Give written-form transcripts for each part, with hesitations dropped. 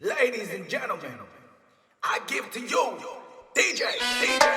Ladies and gentlemen, I give to you DJ.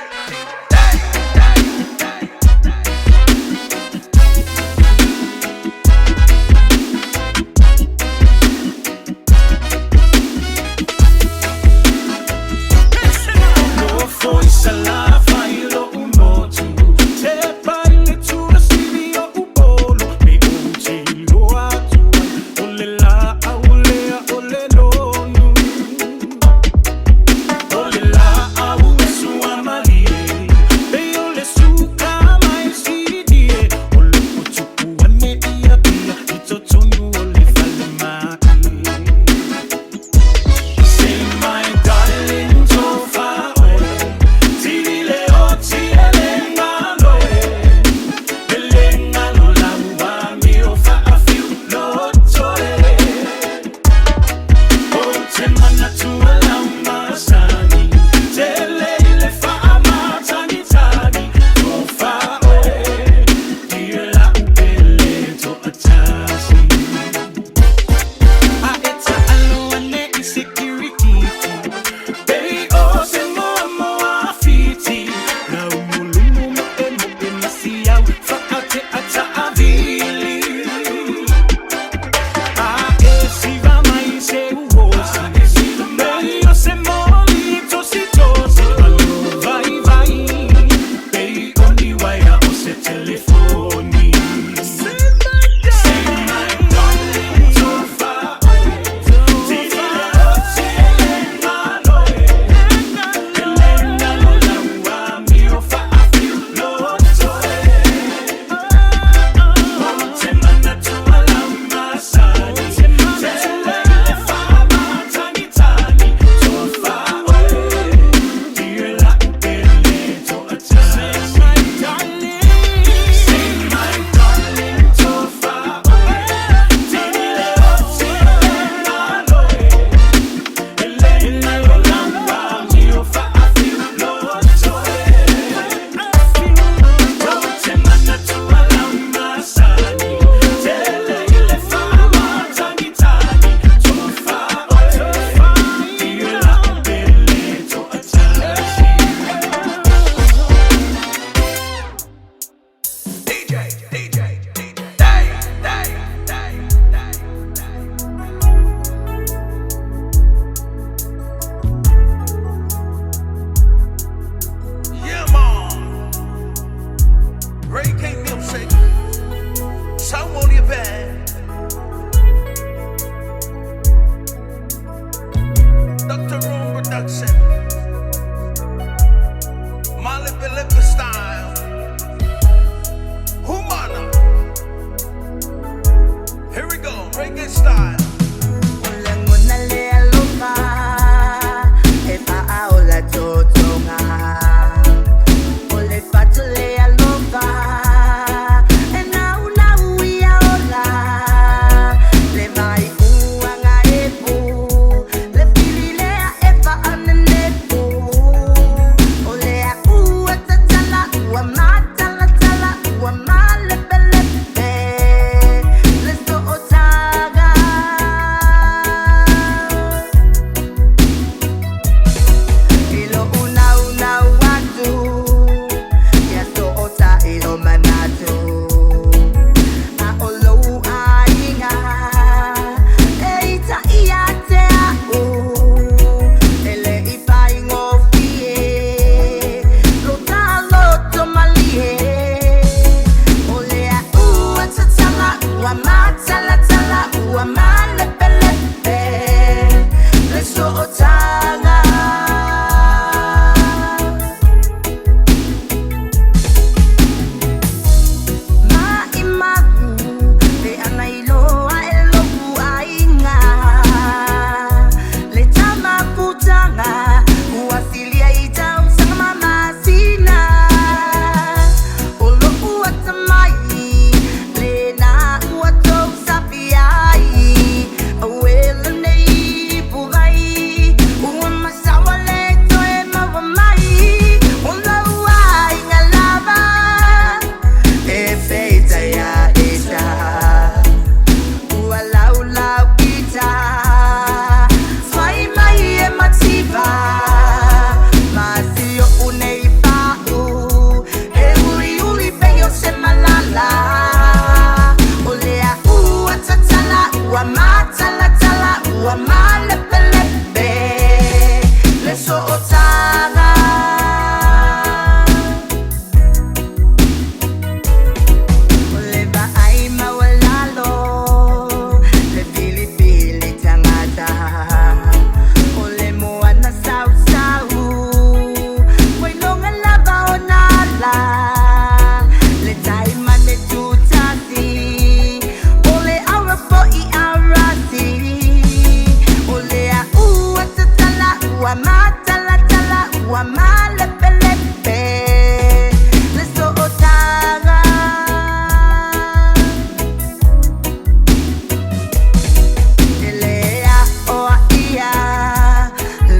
ua malepelepe le so'otaga. Le ba'ai mawalalo le pili-pili tangata o le moana sau-sau wailonga lava o nala le taimane tutasi o le aura po'i arasi o le a'ua tatala ua matala-tala ua malepelepe le so'otaga. Elea o ia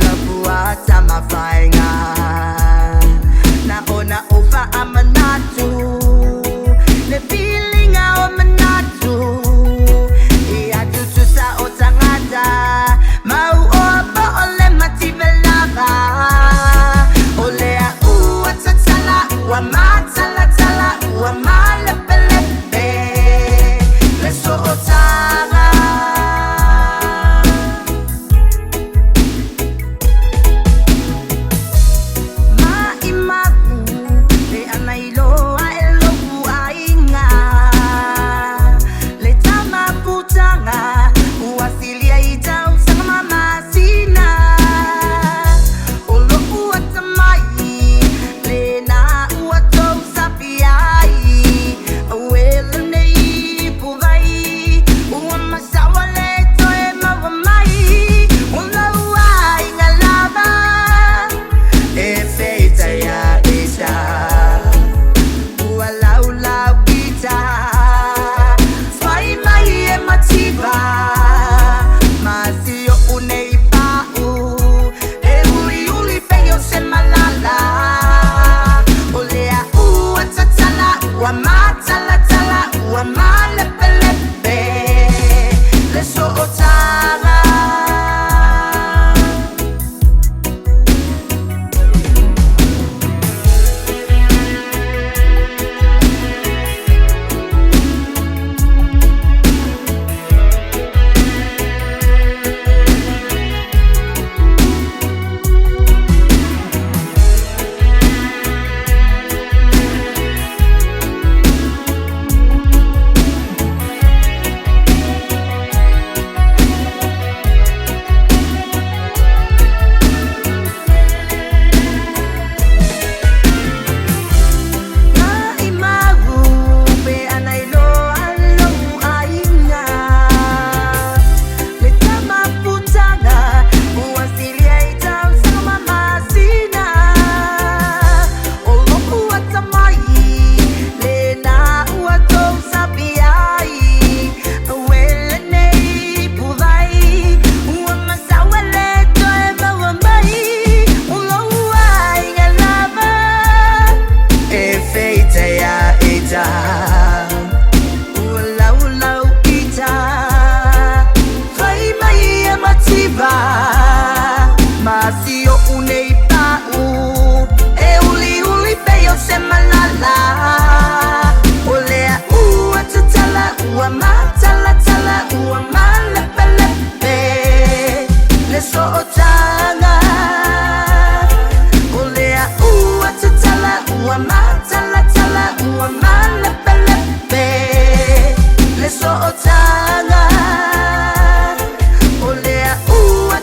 lapua tamafainga na ona ofa amanatu le pilinga o manatu ia tutusa o tangata mau o apa o le mativelaga o le a'ua tatala ua matala-tala ua malepelepe le so'otaga. Ma'imaku le anailoa e lopu ainga le tamaputanga ua silia i tau sanga mamasina o lopu atamai le na ua tou sapiai auela nei puvai ua masawa le toe mawamai o laua inga lava e feita ia ita ua laulau ita fai mai e mativa masio unei pa'u e uli feio se malala o le a'ua tatala ua matala-tala ua malepelepe le so'otaga. Ma'imagu pe anailoa lopu ainga le tamaputanga ua silia i tau sanga mamasina o lopu atamai le na ua tou sapiai auela nei puvai ua masawa le toe mawamai o laua inga lava e feita ia ita ua laulau ita fai mai e mativa masio unei pa'u e uli feio se malala o le a'ua tatala ua matala-tala ua malepelepe le so'otaga o le a'ua tatala ua matala-tala ua malepelepe le so'otaga o le a'ua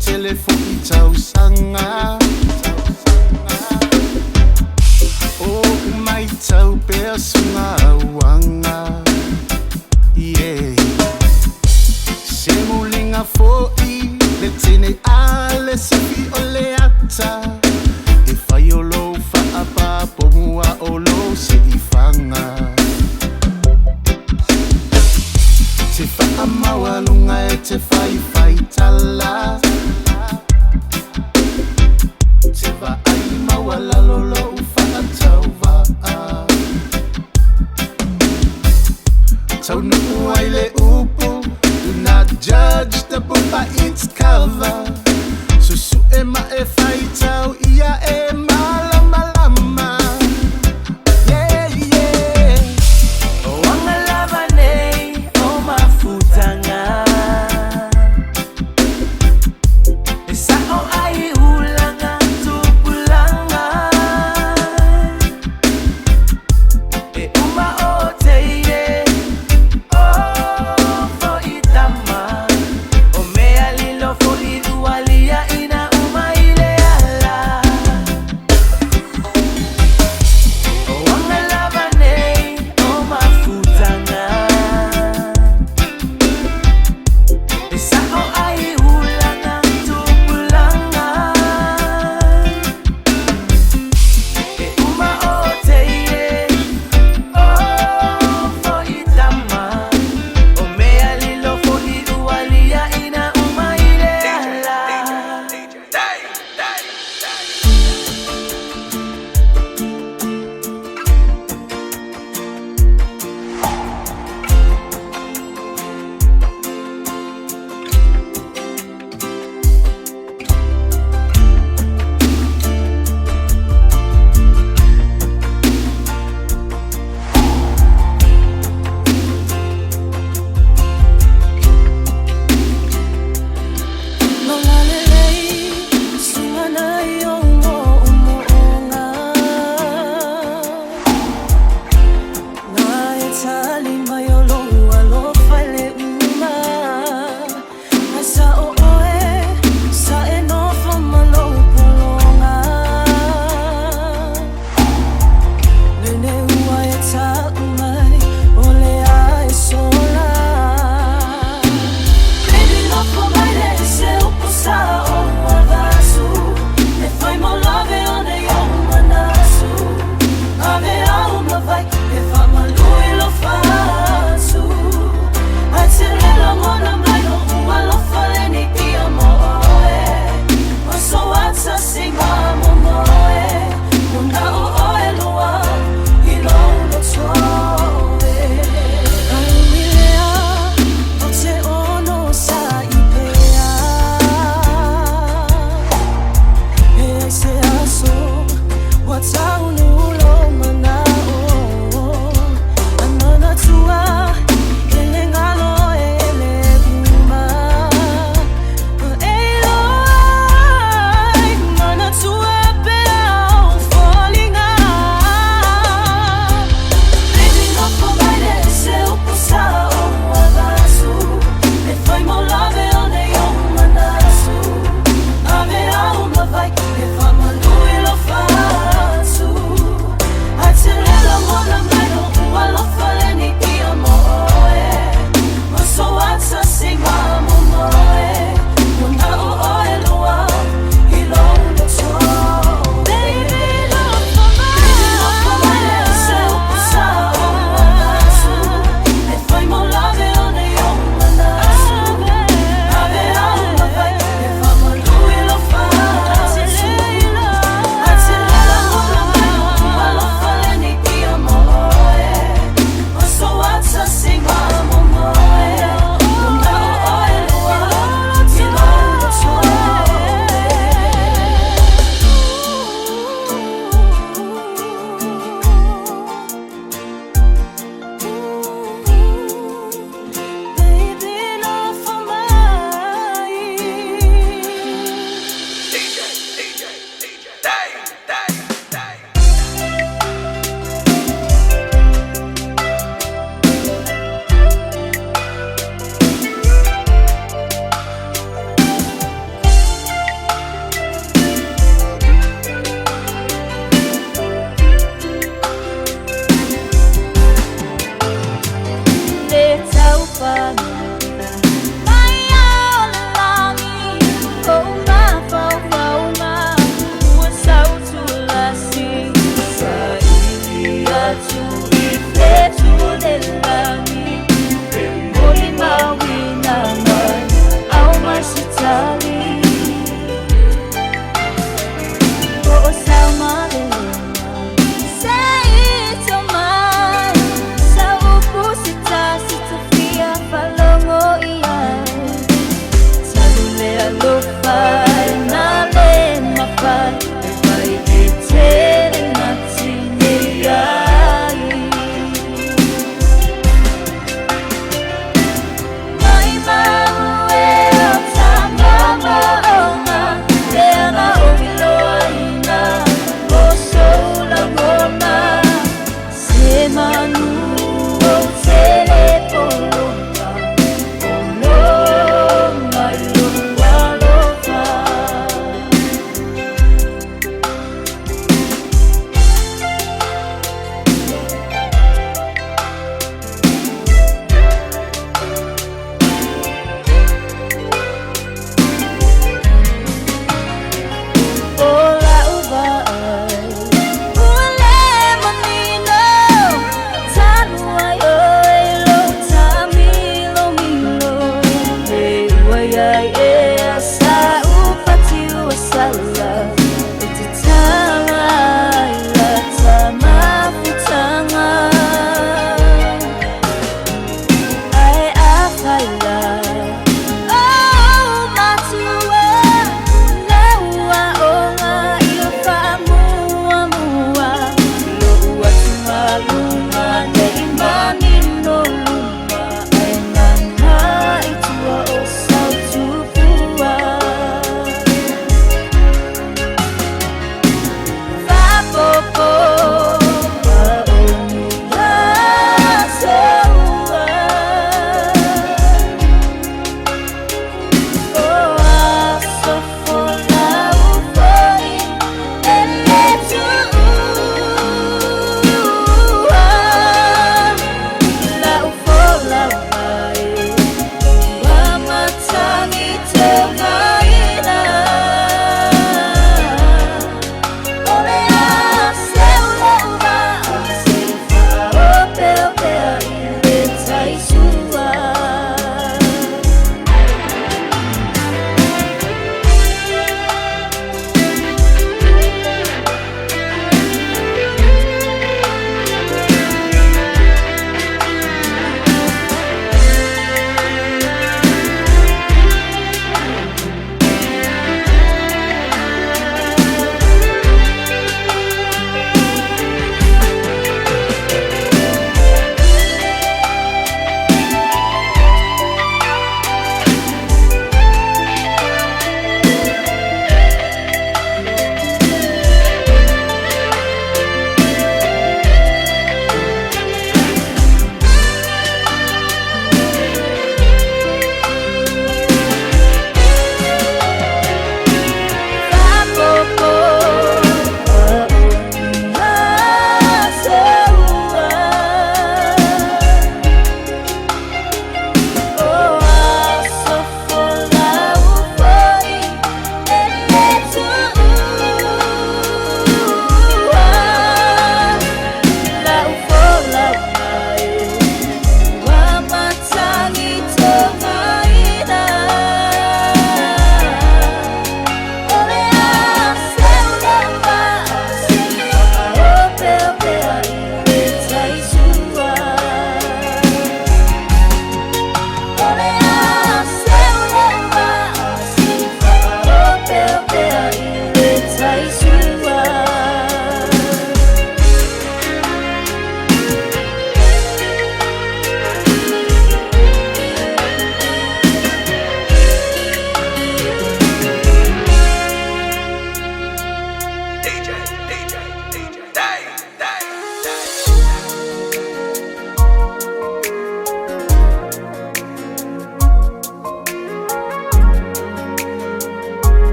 telefon itau sanga o mai tau pe sunga wanga yeah se mulinga foi le tene ale sifi ole ata e fai o lo fa apa po mua o lo se ifanga te fa amawa lunga e te fai tala te va ai mawa la lolo fa tau va tau no ai le upu do not judge the book by its cover susu e ma e fai tau ia e malama lama yeah yeah Wanga lava nei o mafutanga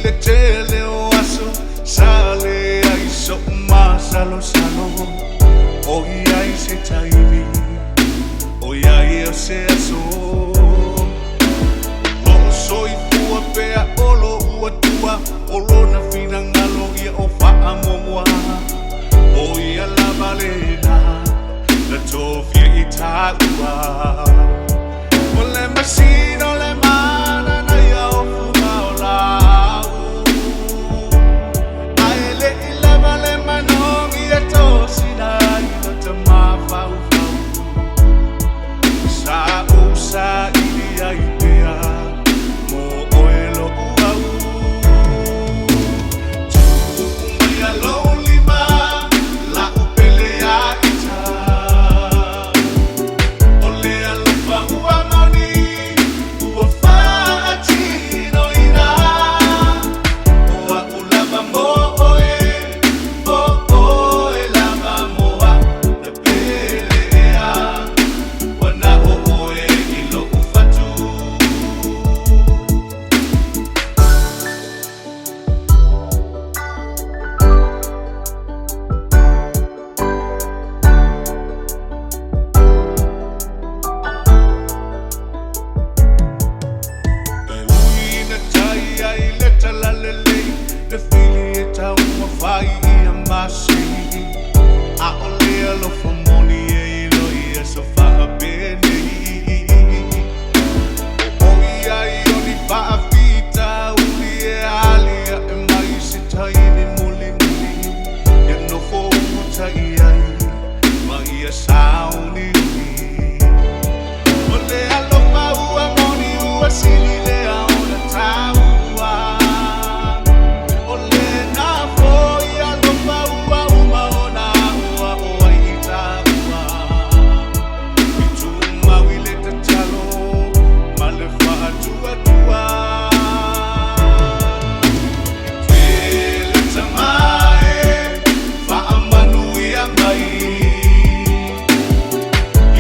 le tele o aso sale ai so masalo salo o ai se taimi o ai o se aso o soi fua pea olo ua tua olo na fina ngalo ia o faa momoa o ia la valena la tofia i taua o le masino le mana na ia o fuma o lau ai le i lava le manongi e tosina i la tamafau sa usa ili ai pea mo oelo uau tukumia lonely ma la upelea ita ole alofa ua moni ua faatino ina oa ulava mo oe lava moa na pelea wana oe ilo ufatu e ui na tai ai le talalele le fili e tau mawhai i a masi a o lea lo famoni e ilo i a so wha bene o ai o ni wha fita uli e alia e mai se tai ni muli muli e no fo utai ai ma i a sauni o le alofa ua moni ua sili lea o na taua o le na foi alofa ua uma o na ua o ai i taua i tu maui le tatalo ma le whaatua tua le tamae whaamanu i a mai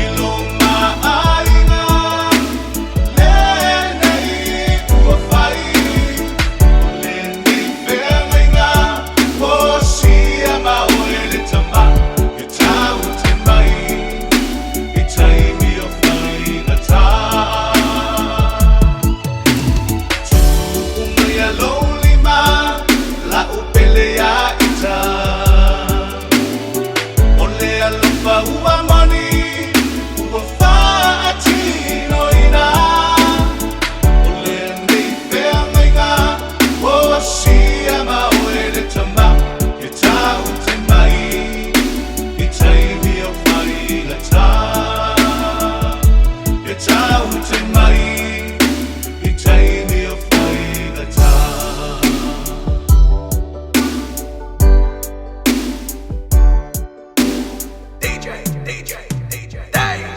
i lo maaina le nei ua whai le nei whengainga o sia ma oe le tama i tau te mai i taimi o whai na tā tukumia lonely ma la upelea ita o le alofa ua mani ua faatino ina o le nei whengainga o sia ma oe le tama i tau te mai i taimi o whai na tā i tau te mai i taimi o whai na tā DJ, day, day.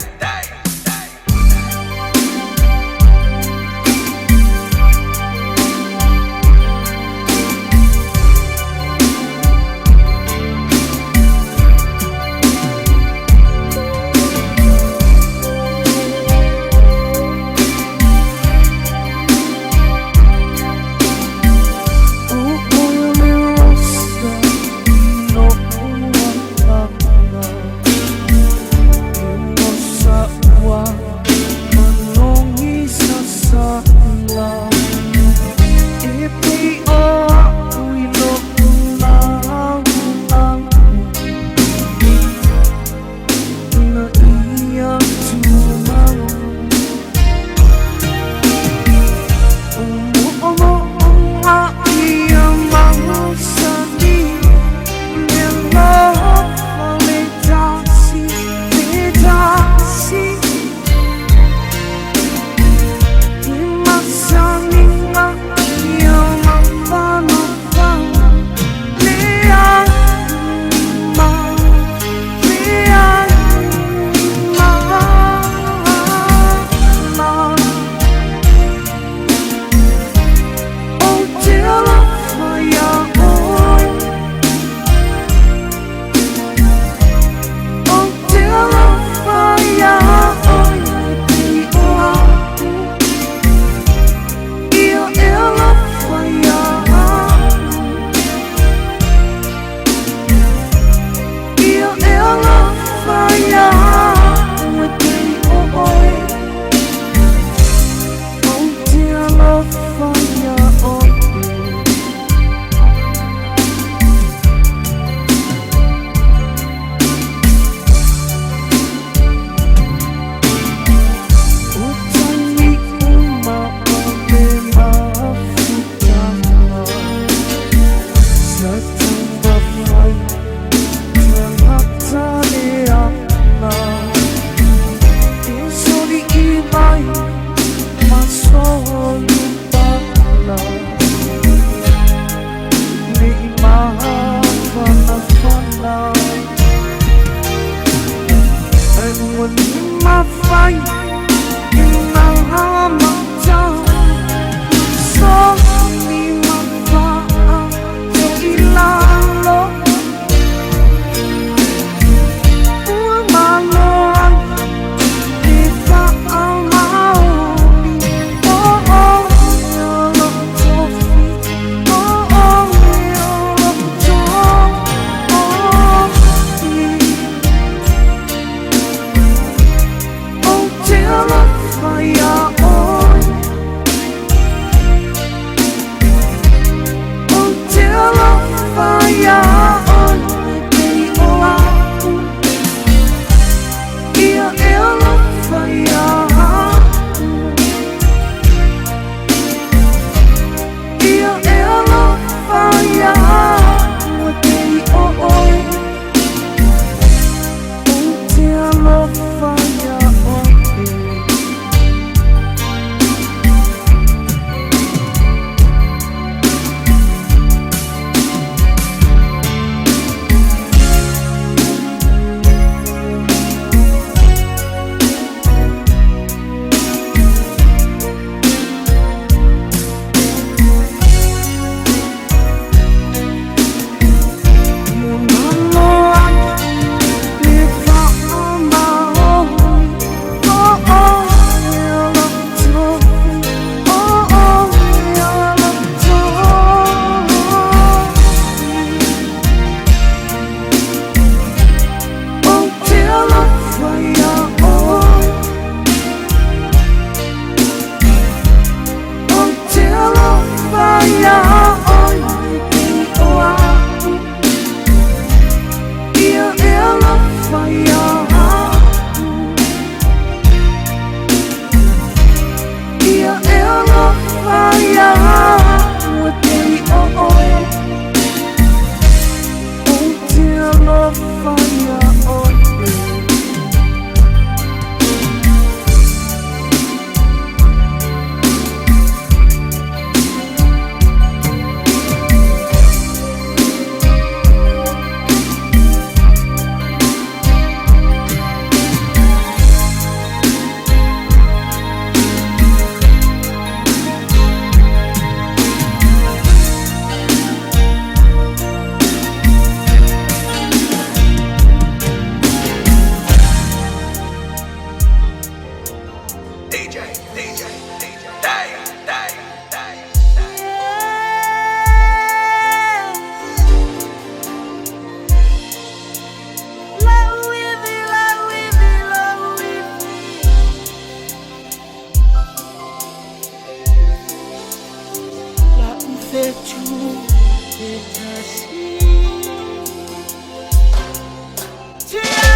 Yeah.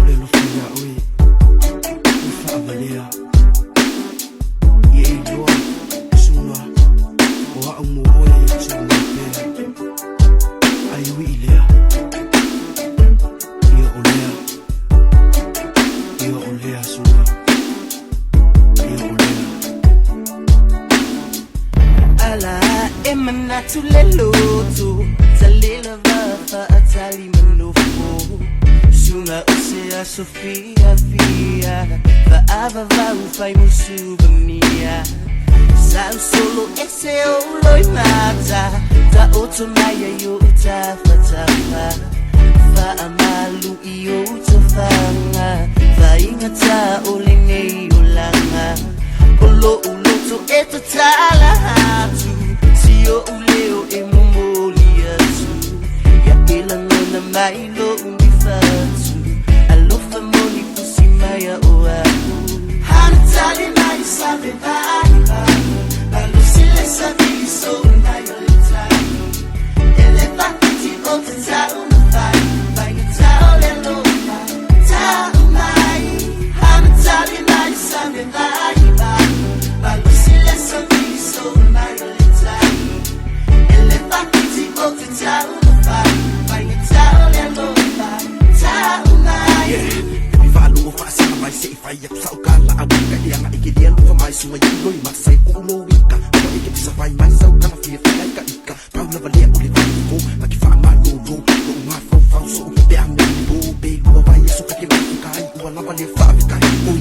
ole lo fia oi lo fa valea ye lo suna o a mo oi suna pe ai wi lea ye olea suna ye olea ala emana tulelo tu talila va atali manofo sunga usea Sofia via va ava va ufai musubania Sao solo ese oloi mata ta otomaya yo utafatapa fa amalu iyo utafanga va ingata olenge ulanga olo uloto eto tala hatu siyo uleo emomolia tu ya ilangona mailo umifatu alofa moni kusimaya oahu hanatali na isabe baiba balusile sabili so unayo litani ele pakiti otata unafai baina tao lelo tao mai hanatali na isabe baiba balusile sabili so unayo litani ele pakiti otata unafai baina tao lelo tao mai Lu fa sa mai se fa ya sa ka la abu ka dia na ikilian lu fa mai su mai loi ma sai ku lo wika ko ikip sa fa mai sa ka na fi fa ka ika pa na va le o le ko ma ki fa ma lu ma fa so be am ni bo be lu va ya so ka ki ma ka ai ku na va le fa ka o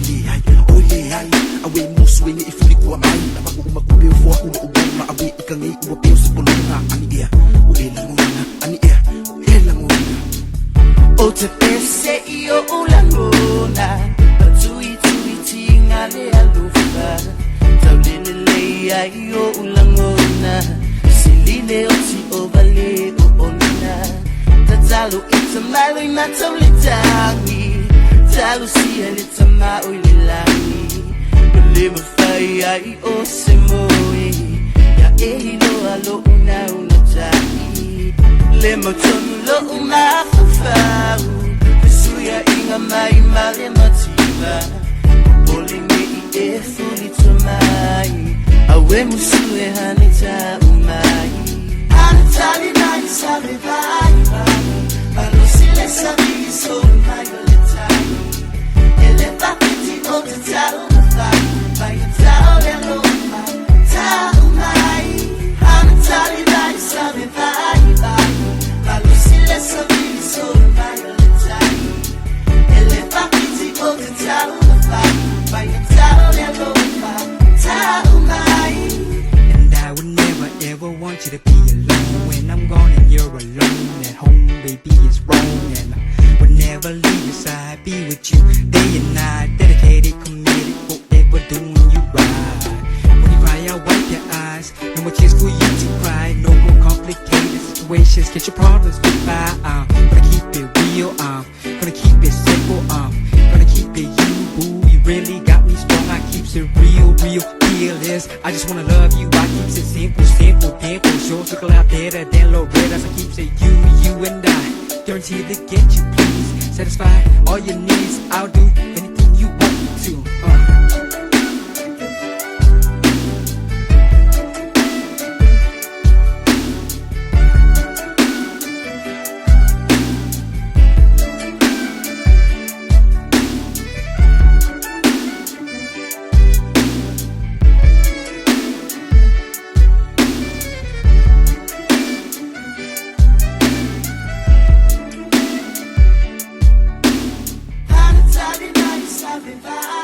ye ai awe mu su ni ifuli ku mai na ba ku ma ku be fo u ma awe ka ngai u be su po na ani ia o e la ngona ani ia e la ngona o te pese io ulangona Patui tui tinga le alufa Taulele io ulangona Silile o si ovale o ona Tatalo itamalo imatole tangi Talo si alitama ulilangi Ulema fai ai o semoe Ya ehilo alo una tahi Lema tonu lo umafafau Suya inga mai mare mativa Bolinge I e fuli tomai Awe musue hanita umai Hanitali na isabe baiba Balusile sabi so unayo letai Ele paketi o te tau mafai Baina tau lelo tau mai Hanitali na isabe baiba Balusile sabi so unayo letai Ele pakiti o te tau mafai Baina tau lelo tau mai And I would never ever want you to be alone when I'm gone and you're alone at home, baby, it's wrong. And I would never leave your side, be with you day and night, dedicated, committed, forever doing you right. When you cry, I'll wipe your eyes. No more tears for you to cry, no more complicated situations. Get your problems goodbye. Gonna keep it real. Gonna keep it simple. Gonna keep it you, boo. You really got me strong. I keeps it real. Fearless. I just wanna love you. I keeps it simple. Pimples. Yours look a lot better than Loretta's. I keeps it you and I. Guaranteed to get you, please. Satisfy all your needs. I'll do anything you want me to. Hanitali na isabe baiba